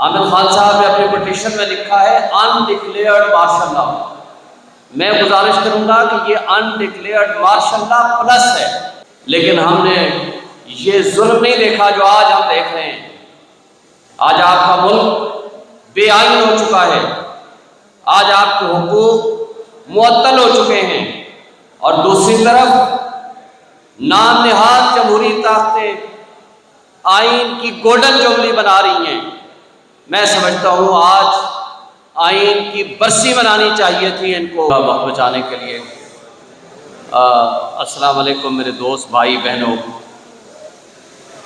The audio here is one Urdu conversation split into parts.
عامر خان صاحب نے اپنے پٹیشن میں لکھا ہے انڈکلیئرڈ مارشل لا۔ میں گزارش کروں گا کہ یہ انڈکلیئرڈ مارشل لا پلس ہے، لیکن ہم نے یہ ظلم نہیں دیکھا جو آج ہم دیکھ رہے ہیں۔ آج آپ کا ملک بے آئین ہو چکا ہے، آج آپ کے حقوق معطل ہو چکے ہیں، اور دوسری طرف نام نہاد جمہوری طاقتیں آئین کی گولڈن جبلی بنا رہی ہیں۔ میں سمجھتا ہوں آج آئین کی برسی منانی چاہیے تھی ان کو وقت بچانے کے لیے۔ السلام علیکم میرے دوست بھائی بہنوں،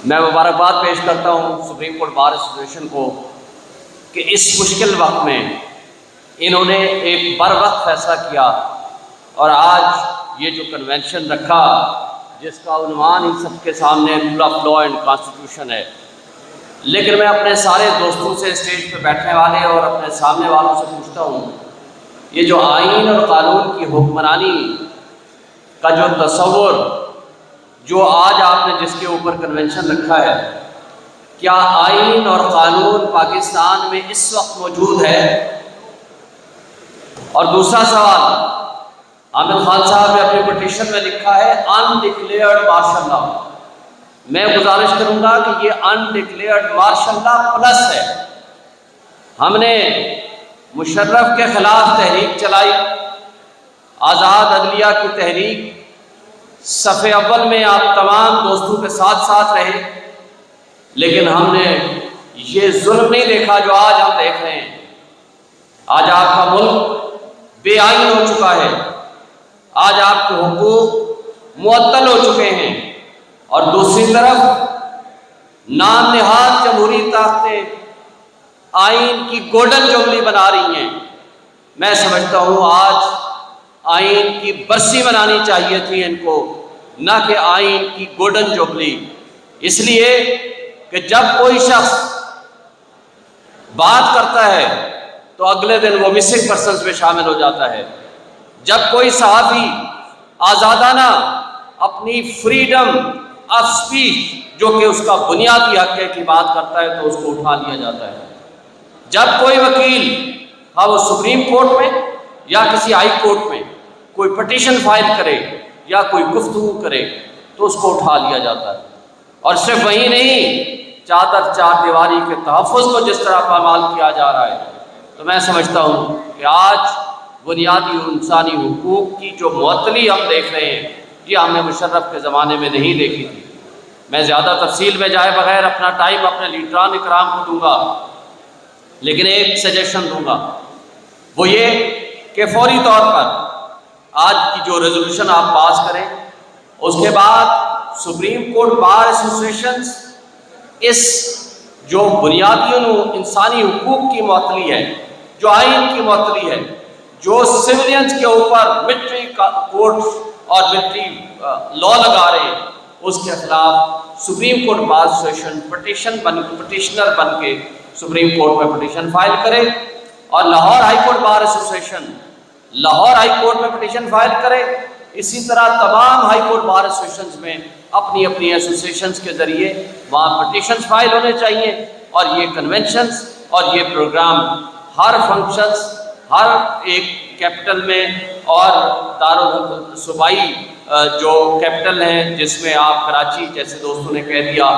میں مبارکباد پیش کرتا ہوں سپریم کورٹ بار ایسوسیشن کو کہ اس مشکل وقت میں انہوں نے ایک بر وقت فیصلہ کیا اور آج یہ جو کنونشن رکھا جس کا عنوان ہی سب کے سامنے rule of law and constitution ہے۔ لیکن میں اپنے سارے دوستوں سے اسٹیج پہ بیٹھنے والے اور اپنے سامنے والوں سے پوچھتا ہوں، یہ جو آئین اور قانون کی حکمرانی کا جو تصور جو آج آپ نے جس کے اوپر کنونشن رکھا ہے، کیا آئین اور قانون پاکستان میں اس وقت موجود ہے؟ اور دوسرا سوال، عامر خان صاحب نے اپنے پٹیشن میں لکھا ہے انڈکلیئرڈ مارشل لا۔ میں گزارش کروں گا کہ یہ انڈکلیئرڈ مارشل لا پلس ہے۔ ہم نے مشرف کے خلاف تحریک چلائی، آزاد عدلیہ کی تحریک، صف اول میں آپ تمام دوستوں کے ساتھ ساتھ رہے، لیکن ہم نے یہ ظلم نہیں دیکھا جو آج ہم دیکھ رہے ہیں۔ آج آپ کا ملک بے آئین ہو چکا ہے، آج آپ کے حقوق معطل ہو چکے ہیں، اور دوسری طرف نام نہاد جمہوری طاقتیں آئین کی گولڈن جبلی بنا رہی ہیں۔ میں سمجھتا ہوں آج آئین کی برسی منانی چاہیے تھی ان کو، نہ کہ آئین کی گولڈن جبلی، اس لیے کہ جب کوئی شخص بات کرتا ہے تو اگلے دن وہ مسنگ پرسنز میں شامل ہو جاتا ہے۔ جب کوئی صحافی آزادانہ اپنی فریڈم آف سپیچ جو کہ اس کا بنیادی حق ہے کی بات کرتا ہے تو اس کو اٹھا لیا جاتا ہے۔ جب کوئی وکیل وہ سپریم کورٹ میں یا کسی ہائی کورٹ میں کوئی پٹیشن فائل کرے یا کوئی گفتگو کرے تو اس کو اٹھا لیا جاتا ہے۔ اور صرف وہی نہیں، چادر چار دیواری کے تحفظ کو جس طرح پامال کیا جا رہا ہے، تو میں سمجھتا ہوں کہ آج بنیادی انسانی حقوق کی جو معطلی ہم دیکھ رہے ہیں، یہ ہم نے مشرف کے زمانے میں نہیں دیکھی تھی۔ میں زیادہ تفصیل میں جائے بغیر اپنا ٹائم اپنے لیڈران اکرام کو دوں گا، لیکن ایک سجیشن دوں گا، وہ یہ کہ فوری طور پر آج کی جو ریزولوشن آپ پاس کریں، اس کے بعد سپریم کورٹ بار ایسوسیشن اس جو بنیادی انسانی حقوق کی معطلی ہے، جو آئین کی معطلی ہے، جو سویلینز کے اوپر ملٹری کورٹ اور ملٹری لا لگا رہے ہیں، اس کے خلاف supreme court bar association petitioner بن کے سپریم کورٹ میں پٹیشن فائل کرے، اور Lahore high court bar association Lahore high court میں پٹیشن فائل کرے۔ اسی طرح تمام ہائی کورٹ بار ایسوسیشنز میں اپنی اپنی ایسوسیشنز کے ذریعے وہاں پٹیشنز فائل ہونے چاہیے، اور یہ کنونشنز اور یہ پروگرام ہر فنکشنز ہر ایک کیپٹل میں اور صوبائی جو کیپٹل ہیں جس میں آپ کراچی جیسے دوستوں نے کہہ دیا،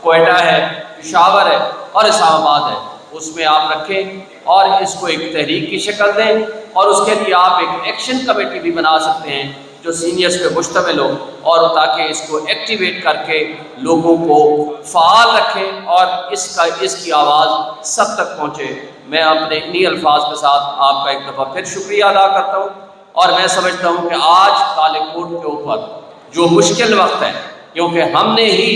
کوئٹہ ہے، پشاور ہے اور اسلام آباد ہے، اس میں آپ رکھیں اور اس کو ایک تحریک کی شکل دیں، اور اس کے لیے آپ ایک ایکشن کمیٹی بھی بنا سکتے ہیں جو سینئرز پہ مشتمل ہو، اور تاکہ اس کو ایکٹیویٹ کر کے لوگوں کو فعال رکھیں اور اس کی آواز سب تک پہنچے۔ میں اپنے انہی الفاظ کے ساتھ آپ کا ایک دفعہ پھر شکریہ ادا کرتا ہوں، اور میں سمجھتا ہوں کہ آج کالے کوٹ کے اوپر جو مشکل وقت ہے، کیونکہ ہم نے ہی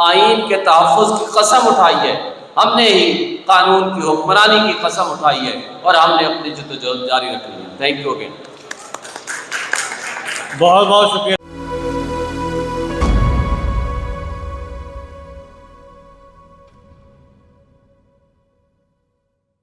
آئین کے تحفظ کی قسم اٹھائی ہے، ہم نے ہی قانون کی حکمرانی کی قسم اٹھائی ہے، اور ہم نے اپنی جدوجہد جاری رکھنی ہے۔ Thank you again. بہت بہت شکریہ۔